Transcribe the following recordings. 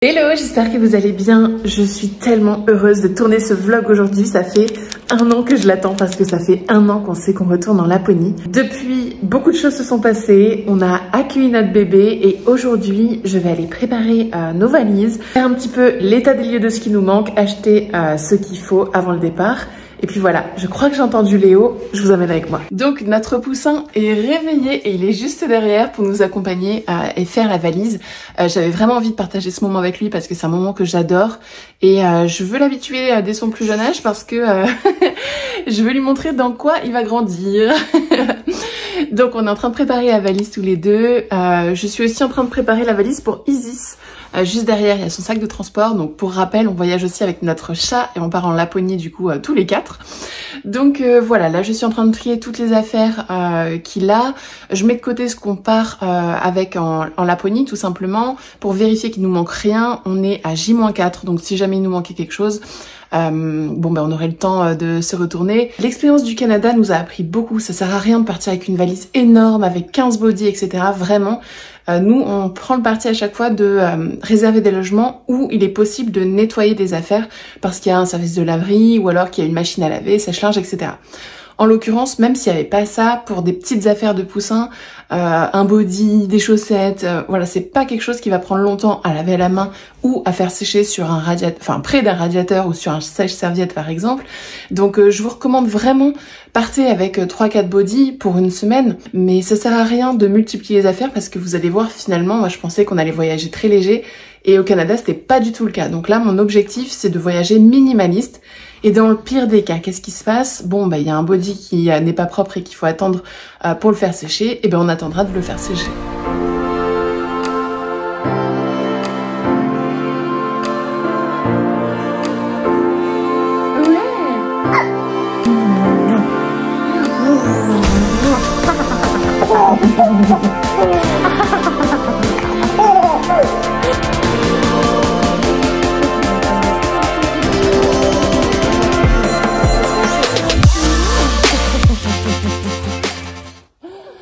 Hello, j'espère que vous allez bien. Je suis tellement heureuse de tourner ce vlog aujourd'hui. Ça fait 1 an que je l'attends parce que ça fait 1 an qu'on sait qu'on retourne en Laponie. Depuis, beaucoup de choses se sont passées. On a accueilli notre bébé et aujourd'hui, je vais aller préparer nos valises, faire un petit peu l'état des lieux de ce qui nous manque, acheter ce qu'il faut avant le départ. Et puis voilà, je crois que j'ai entendu Léo, je vous emmène avec moi. Donc notre poussin est réveillé et il est juste derrière pour nous accompagner et faire la valise. J'avais vraiment envie de partager ce moment avec lui parce que c'est un moment que j'adore. Et je veux l'habituer dès son plus jeune âge parce que je veux lui montrer dans quoi il va grandir. Donc on est en train de préparer la valise tous les deux. Je suis aussi en train de préparer la valise pour Isis. Juste derrière, il y a son sac de transport. Donc pour rappel, on voyage aussi avec notre chat et on part en Laponie du coup tous les 4. Donc voilà, là je suis en train de trier toutes les affaires qu'il a. Je mets de côté ce qu'on part avec en Laponie tout simplement pour vérifier qu'il nous manque rien. On est à J-4, donc si jamais il nous manquait quelque chose, on aurait le temps de se retourner. L'expérience du Canada nous a appris beaucoup. Ça sert à rien de partir avec une valise énorme, avec 15 body, etc. Vraiment. Nous, on prend le parti à chaque fois de réserver des logements où il est possible de nettoyer des affaires parce qu'il y a un service de laverie ou alors qu'il y a une machine à laver, sèche-linge, etc. En l'occurrence, même s'il n'y avait pas ça, pour des petites affaires de poussin, un body, des chaussettes, voilà, c'est pas quelque chose qui va prendre longtemps à laver à la main ou à faire sécher sur un radiateur, enfin près d'un radiateur ou sur un sèche-serviette par exemple. Donc je vous recommande vraiment, partez avec 3-4 body pour une semaine, mais ça sert à rien de multiplier les affaires parce que vous allez voir finalement, moi je pensais qu'on allait voyager très léger et au Canada c'était pas du tout le cas. Donc là mon objectif c'est de voyager minimaliste. Et dans le pire des cas, qu'est-ce qui se passe? Bon, il y a un body qui n'est pas propre et qu'il faut attendre pour le faire sécher. Et on attendra de le faire sécher.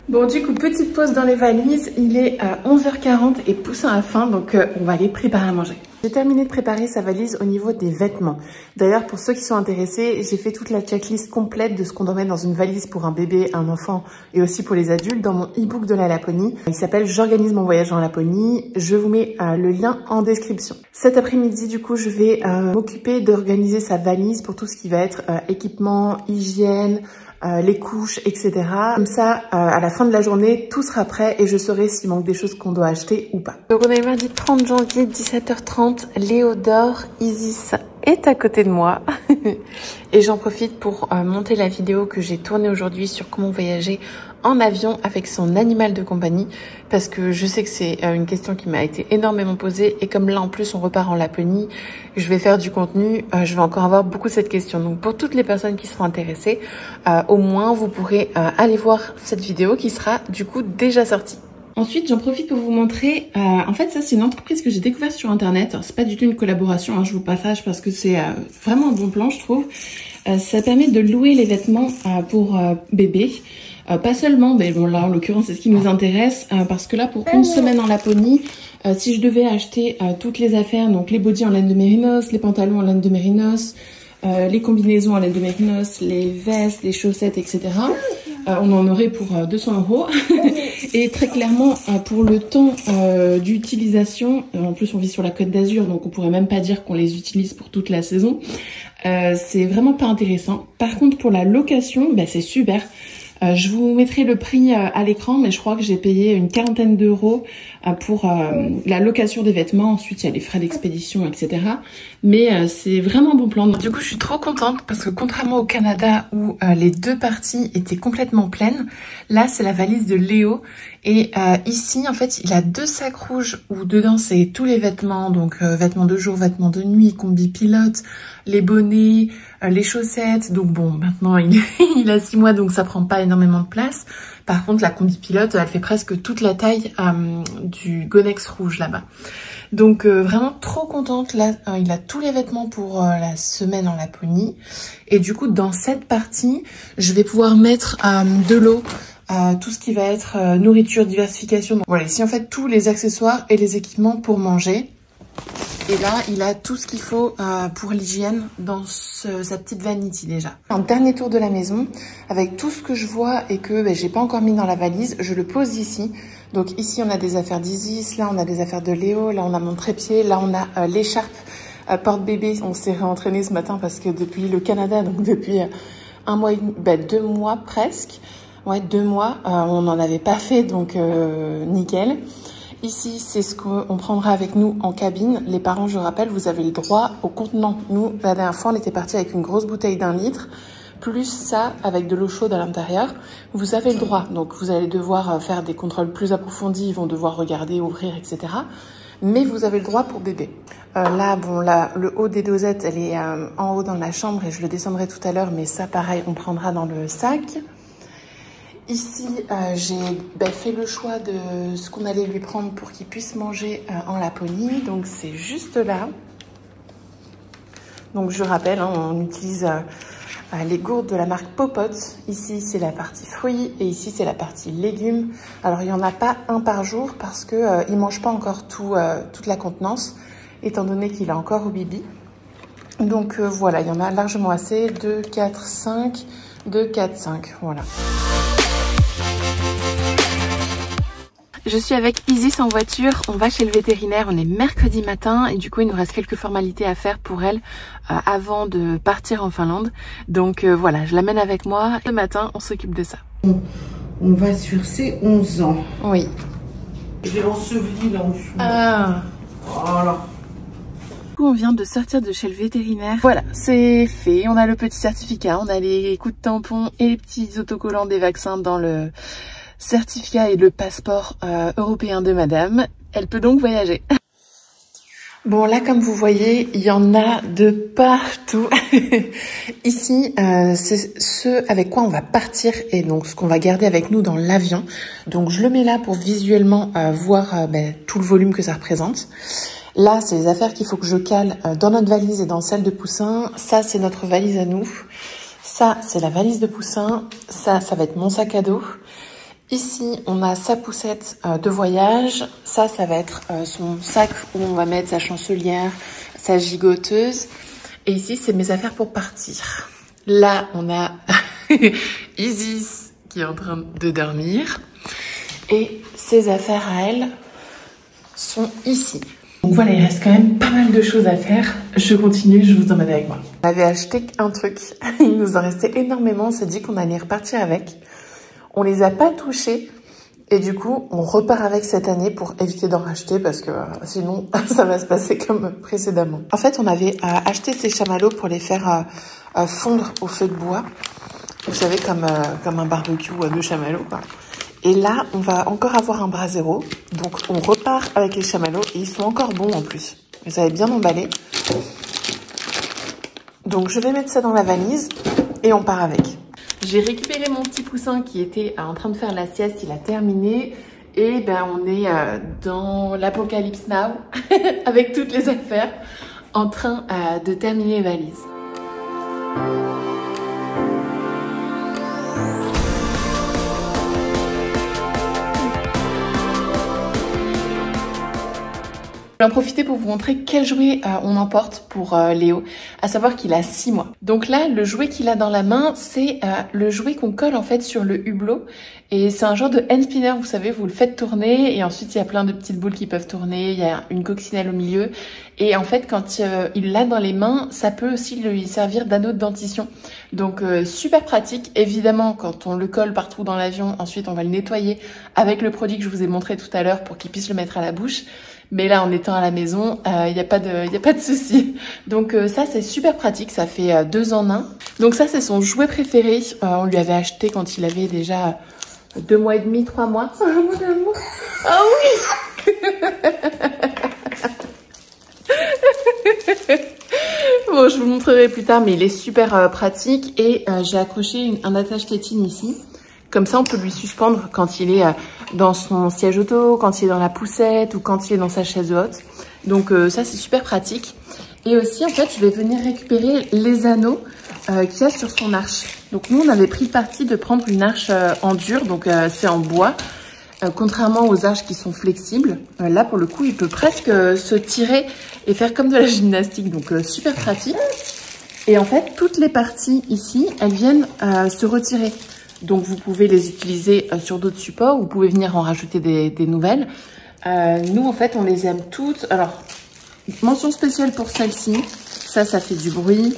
Bon, du coup, petite pause dans les valises. Il est à 11h40 et Poussin a faim, donc on va aller préparer à manger. J'ai terminé de préparer sa valise au niveau des vêtements. D'ailleurs, pour ceux qui sont intéressés, j'ai fait toute la checklist complète de ce qu'on doit mettre dans une valise pour un bébé, un enfant et aussi pour les adultes dans mon e-book de la Laponie. Il s'appelle « J'organise mon voyage en Laponie ». Je vous mets le lien en description. Cet après-midi, du coup, je vais m'occuper d'organiser sa valise pour tout ce qui va être équipement, hygiène, les couches, etc. Comme ça, à la fin de la journée, tout sera prêt et je saurai s'il manque des choses qu'on doit acheter ou pas. Donc on est mardi 30 janvier, 17h30. Léo dort, Isis est à côté de moi. Et j'en profite pour monter la vidéo que j'ai tournée aujourd'hui sur comment voyager en avion avec son animal de compagnie. Parce que je sais que c'est une question qui m'a été énormément posée. Et comme là, en plus, on repart en Laponie, je vais faire du contenu. Je vais encore avoir beaucoup cette question. Donc, pour toutes les personnes qui seront intéressées, au moins, vous pourrez aller voir cette vidéo qui sera du coup déjà sortie. Ensuite, j'en profite pour vous montrer, en fait ça c'est une entreprise que j'ai découverte sur internet. C'est pas du tout une collaboration, hein, je vous partage parce que c'est vraiment un bon plan je trouve. Ça permet de louer les vêtements pour bébé. Pas seulement, mais bon là en l'occurrence c'est ce qui nous intéresse parce que là pour une semaine en Laponie, si je devais acheter toutes les affaires, donc les bodys en laine de mérinos, les pantalons en laine de mérinos, les combinaisons en laine de mérinos, les vestes, les chaussettes, etc. On en aurait pour 200 €. Et très clairement, pour le temps d'utilisation, en plus on vit sur la Côte d'Azur, donc on pourrait même pas dire qu'on les utilise pour toute la saison. C'est vraiment pas intéressant. Par contre, pour la location, c'est super. Je vous mettrai le prix à l'écran, mais je crois que j'ai payé une 40aine d'euros pour la location des vêtements. Ensuite, il y a les frais d'expédition, etc. Mais c'est vraiment un bon plan. Du coup, je suis trop contente parce que contrairement au Canada où les deux parties étaient complètement pleines, là, c'est la valise de Léo. Et ici, en fait, il a 2 sacs rouges où dedans, c'est tous les vêtements. Donc, vêtements de jour, vêtements de nuit, combi pilote, les bonnets, les chaussettes. Donc bon, maintenant, il a 6 mois, donc ça prend pas énormément de place. Par contre, la combi pilote, elle fait presque toute la taille du Gonex rouge là-bas. Donc vraiment trop contente. Là, il a tous les vêtements pour la semaine en Laponie. Et du coup, dans cette partie, je vais pouvoir mettre de l'eau, tout ce qui va être nourriture, diversification. Donc voilà, ici en fait tous les accessoires et les équipements pour manger. Et là, il a tout ce qu'il faut pour l'hygiène dans sa petite vanity déjà. Un dernier tour de la maison avec tout ce que je vois et que j'ai pas encore mis dans la valise. Je le pose ici. Donc ici, on a des affaires d'Isis. Là, on a des affaires de Léo. Là, on a mon trépied. Là, on a l'écharpe porte-bébé. On s'est réentraîné ce matin parce que depuis le Canada, donc depuis un mois et demi, 2 mois presque. Ouais, 2 mois. On n'en avait pas fait, donc nickel. Ici, c'est ce qu'on prendra avec nous en cabine. Les parents, je rappelle, vous avez le droit au contenant. Nous, la dernière fois, on était parti avec une grosse bouteille d'1 litre, plus ça avec de l'eau chaude à l'intérieur. Vous avez le droit. Donc, vous allez devoir faire des contrôles plus approfondis. Ils vont devoir regarder, ouvrir, etc. Mais vous avez le droit pour bébé. Là, bon, là, le haut des dosettes, elle est en haut dans la chambre et je le descendrai tout à l'heure. Mais ça, pareil, on prendra dans le sac. Ici, j'ai fait le choix de ce qu'on allait lui prendre pour qu'il puisse manger en Laponie. Donc, c'est juste là. Donc, je rappelle, hein, on utilise les gourdes de la marque Popote. Ici, c'est la partie fruits et ici, c'est la partie légumes. Alors, il n'y en a pas un par jour parce qu'il ne mange pas encore toute la contenance, étant donné qu'il est encore au bibi. Donc, voilà, il y en a largement assez. 2, 4, 5, 2, 4, 5, voilà. Je suis avec Isis en voiture, on va chez le vétérinaire, on est mercredi matin et du coup il nous reste quelques formalités à faire pour elle avant de partir en Finlande. Donc voilà, je l'amène avec moi. Ce matin, on s'occupe de ça. On va sur ses 11 ans. Oui. Je l'ai enseveli là en dessous. Ah. Voilà. Du coup, on vient de sortir de chez le vétérinaire. Voilà, c'est fait. On a le petit certificat, on a les coups de tampon et les petits autocollants des vaccins dans le certificat et le passeport européen de madame. Elle peut donc voyager. Bon, là, comme vous voyez, il y en a de partout. Ici, c'est ce avec quoi on va partir et donc ce qu'on va garder avec nous dans l'avion. Donc, je le mets là pour visuellement voir tout le volume que ça représente. Là, c'est les affaires qu'il faut que je cale dans notre valise et dans celle de Poussin. Ça, c'est notre valise à nous. Ça, c'est la valise de Poussin. Ça va être mon sac à dos. Ici, on a sa poussette de voyage. Ça va être son sac où on va mettre sa chancelière, sa gigoteuse. Et ici, c'est mes affaires pour partir. Là, on a Isis qui est en train de dormir. Et ses affaires à elle sont ici. Donc voilà, il reste quand même pas mal de choses à faire. Je continue, je vous emmène avec moi. On avait acheté un truc. Il nous en restait énormément. On s'est dit qu'on allait repartir avec. On les a pas touchés et du coup, on repart avec cette année pour éviter d'en racheter parce que sinon, ça va se passer comme précédemment. En fait, on avait acheté ces chamallows pour les faire fondre au feu de bois. Vous savez, comme un barbecue de chamallows, quoi. Et là, on va encore avoir un brasero. Donc, on repart avec les chamallows et ils sont encore bons en plus. Vous avez bien emballé. Donc, je vais mettre ça dans la valise et on part avec. J'ai récupéré mon petit Poussin qui était en train de faire la sieste, il a terminé. Et on est dans l'apocalypse now, avec toutes les affaires, en train de terminer les valises. Je vais en profiter pour vous montrer quel jouet on emporte pour Léo, à savoir qu'il a 6 mois. Donc là, le jouet qu'il a dans la main, c'est le jouet qu'on colle en fait sur le hublot. Et c'est un genre de hand spinner, vous savez, vous le faites tourner et ensuite il y a plein de petites boules qui peuvent tourner, il y a une coccinelle au milieu. Et en fait, quand il l'a dans les mains, ça peut aussi lui servir d'anneau de dentition. Donc super pratique. Évidemment, quand on le colle partout dans l'avion, ensuite on va le nettoyer avec le produit que je vous ai montré tout à l'heure pour qu'il puisse le mettre à la bouche. Mais là, en étant à la maison, il n'y a pas de souci. Donc ça, c'est super pratique. Ça fait 2 en 1. Donc ça, c'est son jouet préféré. On lui avait acheté quand il avait déjà 2 mois et demi, 3 mois. Oh, mon amour. Ah oui. Bon, je vous montrerai plus tard, mais il est super pratique. Et j'ai accroché un attache-tétine ici. Comme ça, on peut lui suspendre quand il est dans son siège auto, quand il est dans la poussette ou quand il est dans sa chaise haute. Donc ça, c'est super pratique. Et aussi, en fait, je vais venir récupérer les anneaux qu'il y a sur son arche. Donc nous, on avait pris le parti de prendre une arche en dur, donc c'est en bois. Contrairement aux arches qui sont flexibles, là pour le coup il peut presque se tirer et faire comme de la gymnastique, donc super pratique. Et en fait toutes les parties ici elles viennent se retirer, donc vous pouvez les utiliser sur d'autres supports, vous pouvez venir en rajouter des nouvelles. Nous en fait on les aime toutes. Alors mention spéciale pour celle-ci, ça fait du bruit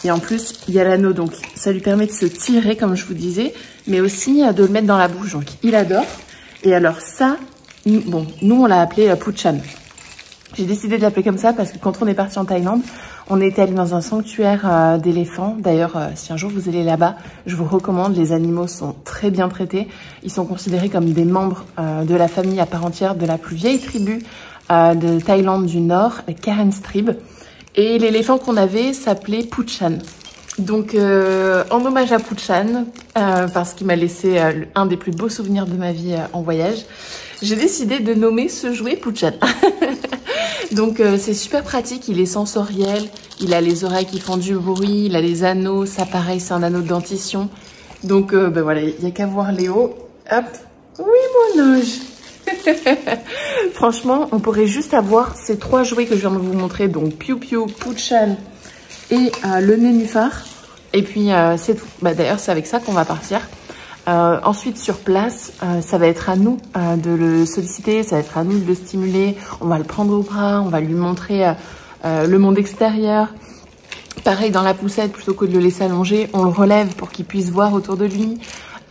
et en plus il y a l'anneau, donc ça lui permet de se tirer comme je vous disais, mais aussi de le mettre dans la bouche, donc il adore. Et alors ça, bon, nous on l'a appelé Puchan. J'ai décidé de l'appeler comme ça parce que quand on est parti en Thaïlande, on était allé dans un sanctuaire d'éléphants. D'ailleurs, si un jour vous allez là-bas, je vous recommande, les animaux sont très bien traités. Ils sont considérés comme des membres de la famille à part entière de la plus vieille tribu de Thaïlande du Nord, Karen Strib. Et l'éléphant qu'on avait s'appelait Puchan. Donc, en hommage à Puchan, parce qu'il m'a laissé un des plus beaux souvenirs de ma vie en voyage, j'ai décidé de nommer ce jouet Puchan. Donc, c'est super pratique, il est sensoriel, il a les oreilles qui font du bruit, il a les anneaux, ça pareil, c'est un anneau de dentition. Donc, ben voilà, il n'y a qu'à voir Léo. Hop, oui mon ange. Franchement, on pourrait juste avoir ces 3 jouets que je viens de vous montrer, donc Piu Piu, Puchan et le nénuphar. Et puis c'est tout. Bah, d'ailleurs c'est avec ça qu'on va partir. Ensuite sur place, ça va être à nous de le solliciter, ça va être à nous de le stimuler. On va le prendre au bras, on va lui montrer le monde extérieur. Pareil dans la poussette, plutôt que de le laisser allonger, on le relève pour qu'il puisse voir autour de lui.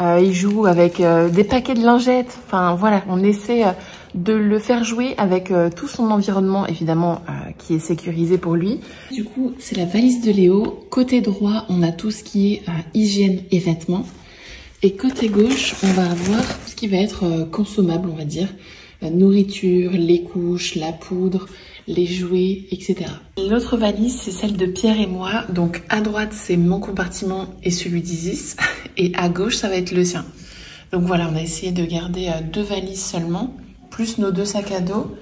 Il joue avec des paquets de lingettes. Enfin voilà, on essaie de le faire jouer avec tout son environnement, évidemment, qui est sécurisé pour lui. Du coup, c'est la valise de Léo. Côté droit, on a tout ce qui est hygiène et vêtements. Et côté gauche, on va avoir ce qui va être consommable, on va dire. La nourriture, les couches, la poudre, les jouets, etc. L'autre valise, c'est celle de Pierre et moi. Donc à droite, c'est mon compartiment et celui d'Isis. Et à gauche, ça va être le sien. Donc voilà, on a essayé de garder 2 valises seulement, plus nos 2 sacs à dos.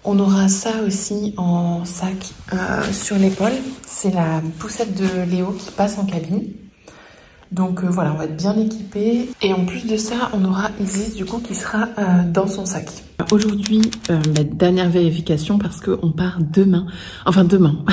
On aura ça aussi en sac sur l'épaule. C'est la poussette de Léo qui passe en cabine. Donc voilà, on va être bien équipés. Et en plus de ça, on aura Isis du coup qui sera dans son sac. Aujourd'hui, dernière vérification parce qu'on part demain. Enfin demain,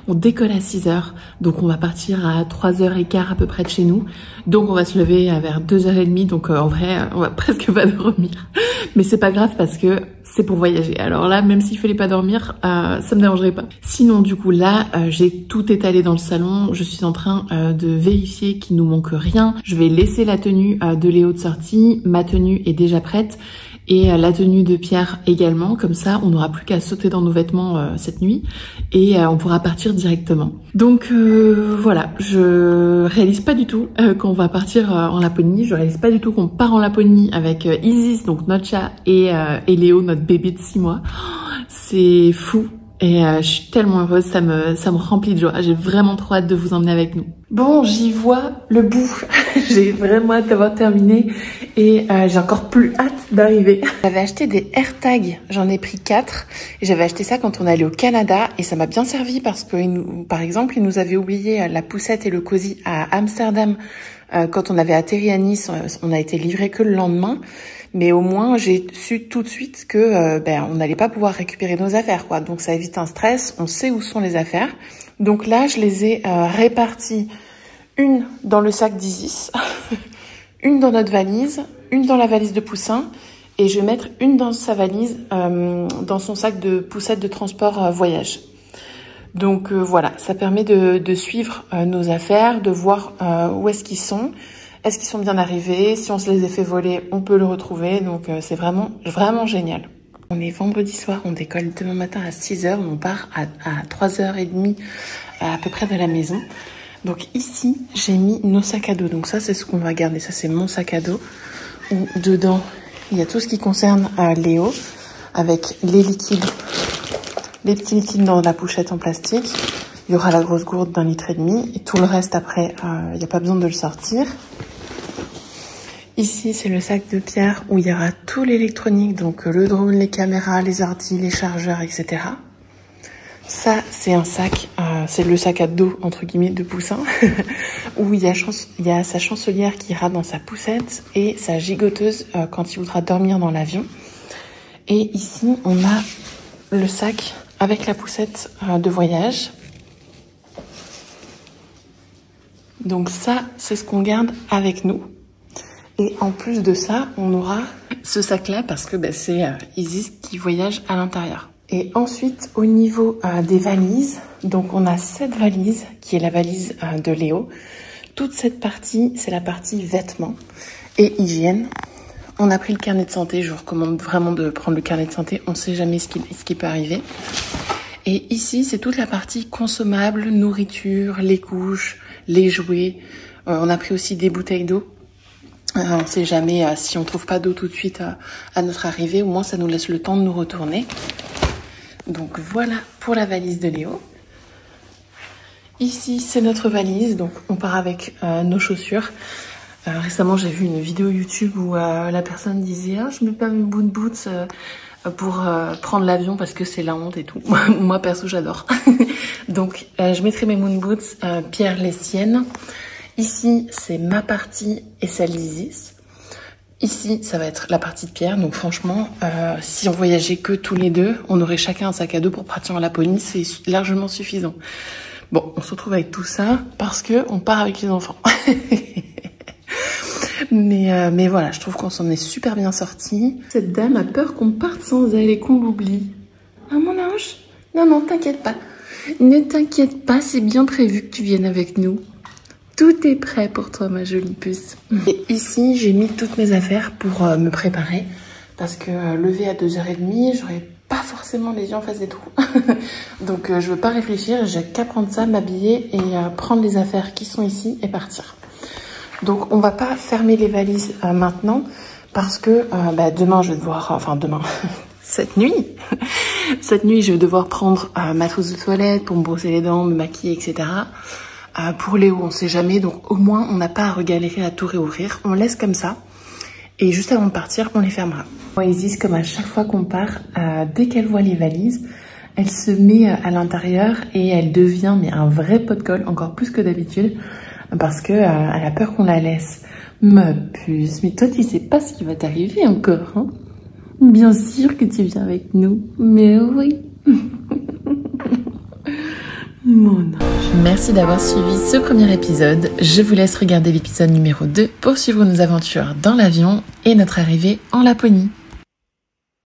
on décolle à 6 h. Donc on va partir à 3 h 15 à peu près de chez nous. Donc on va se lever vers 2 h 30. Donc en vrai, on va presque pas dormir. Mais c'est pas grave parce que c'est pour voyager. Alors là, même s'il fallait pas dormir, ça me dérangerait pas. Sinon, du coup, là, j'ai tout étalé dans le salon. Je suis en train de vérifier qu'il nous manque rien. Je vais laisser la tenue de Léo de sortie. Ma tenue est déjà prête. Et la tenue de Pierre également. Comme ça, on n'aura plus qu'à sauter dans nos vêtements cette nuit. Et on pourra partir directement. Donc voilà, je réalise pas du tout qu'on va partir en Laponie. Je réalise pas du tout qu'on part en Laponie avec Isis, donc notre chat, et Léo, notre bébé de 6 mois. C'est fou. Et je suis tellement heureuse, ça me remplit de joie. J'ai vraiment trop hâte de vous emmener avec nous. Bon, j'y vois le bout. J'ai vraiment hâte d'avoir terminé et j'ai encore plus hâte d'arriver. J'avais acheté des AirTags, j'en ai pris 4. Et j'avais acheté ça quand on est allé au Canada et ça m'a bien servi parce que, par exemple, ils nous avaient oublié la poussette et le cosy à Amsterdam. Quand on avait atterri à Nice, on a été livré que le lendemain. Mais au moins, j'ai su tout de suite que on n'allait pas pouvoir récupérer nos affaires, quoi. Donc, ça évite un stress. On sait où sont les affaires. Donc là, je les ai réparties. Une dans le sac d'Isis, une dans notre valise, une dans la valise de Poussin. Et je vais mettre une dans sa valise, dans son sac de poussette de transport voyage. Donc voilà, ça permet de suivre nos affaires, de voir où est-ce qu'ils sont. Est-ce qu'ils sont bien arrivés? Si on se les a fait voler, on peut le retrouver. Donc c'est vraiment, vraiment génial. On est vendredi soir, on décolle demain matin à 6 h. On part à 3 h 30 à peu près de la maison. Donc ici, j'ai mis nos sacs à dos. Donc ça, c'est ce qu'on va garder. Ça, c'est mon sac à dos. Où dedans, il y a tout ce qui concerne Léo. Avec les liquides, les petits liquides dans la pochette en plastique. Il y aura la grosse gourde d'1,5 litre. Et tout le reste, après, il n'y a pas besoin de le sortir. Ici, c'est le sac de Pierre où il y aura tout l'électronique, donc le drone, les caméras, les ordi, les chargeurs, etc. Ça, c'est un sac, c'est le sac à dos, entre guillemets, de Poussin, où il y a sa chancelière qui ira dans sa poussette et sa gigoteuse quand il voudra dormir dans l'avion. Et ici, on a le sac avec la poussette de voyage. Donc ça, c'est ce qu'on garde avec nous. Et en plus de ça, on aura ce sac-là parce que c'est Isis qui voyage à l'intérieur. Et ensuite, au niveau des valises, donc on a cette valise qui est la valise de Léo. Toute cette partie, c'est la partie vêtements et hygiène. On a pris le carnet de santé, je vous recommande vraiment de prendre le carnet de santé, on ne sait jamais ce qui peut arriver. Et ici, c'est toute la partie consommable, nourriture, les couches, les jouets. On a pris aussi des bouteilles d'eau. On ne sait jamais si on ne trouve pas d'eau tout de suite à notre arrivée, au moins ça nous laisse le temps de nous retourner. Donc voilà pour la valise de Léo. Ici, c'est notre valise, donc on part avec nos chaussures. Récemment, j'ai vu une vidéo YouTube où la personne disait « Ah, je mets pas mes moon boots pour prendre l'avion parce que c'est la honte et tout. » Moi, perso, j'adore. Donc, je mettrai mes moon boots, Pierre les siennes. Ici, c'est ma partie et celle d'Isis. Ici, ça va être la partie de Pierre. Donc franchement, si on voyageait que tous les deux, on aurait chacun un sac à dos pour partir en Laponie. C'est largement suffisant. Bon, on se retrouve avec tout ça parce que on part avec les enfants. mais voilà, je trouve qu'on s'en est super bien sorti. Cette dame a peur qu'on parte sans elle et qu'on l'oublie. Ah mon ange? Non, non, t'inquiète pas. Ne t'inquiète pas, c'est bien prévu que tu viennes avec nous. Tout est prêt pour toi, ma jolie puce. Et ici, j'ai mis toutes mes affaires pour me préparer. Parce que lever à 2h30, j'aurais pas forcément les yeux en face des trous. Donc, je veux pas réfléchir. J'ai qu'à prendre ça, m'habiller et prendre les affaires qui sont ici et partir. Donc, on va pas fermer les valises maintenant. Parce que demain, je vais devoir... Enfin, demain... Cette nuit, je vais devoir prendre ma trousse de toilette pour me brosser les dents, me maquiller, etc. Pour Léo, on sait jamais, donc au moins on n'a pas à regalérer à tout réouvrir. On laisse comme ça et juste avant de partir, on les fermera. Isis, comme à chaque fois qu'on part, dès qu'elle voit les valises, elle se met à l'intérieur et elle devient un vrai pot de colle, encore plus que d'habitude, parce que elle a peur qu'on la laisse. Ma puce, mais toi tu sais pas ce qui va t'arriver encore, hein? Bien sûr que tu viens avec nous, mais oui. Mon ange. Merci d'avoir suivi ce premier épisode. Je vous laisse regarder l'épisode numéro 2 pour suivre nos aventures dans l'avion et notre arrivée en Laponie.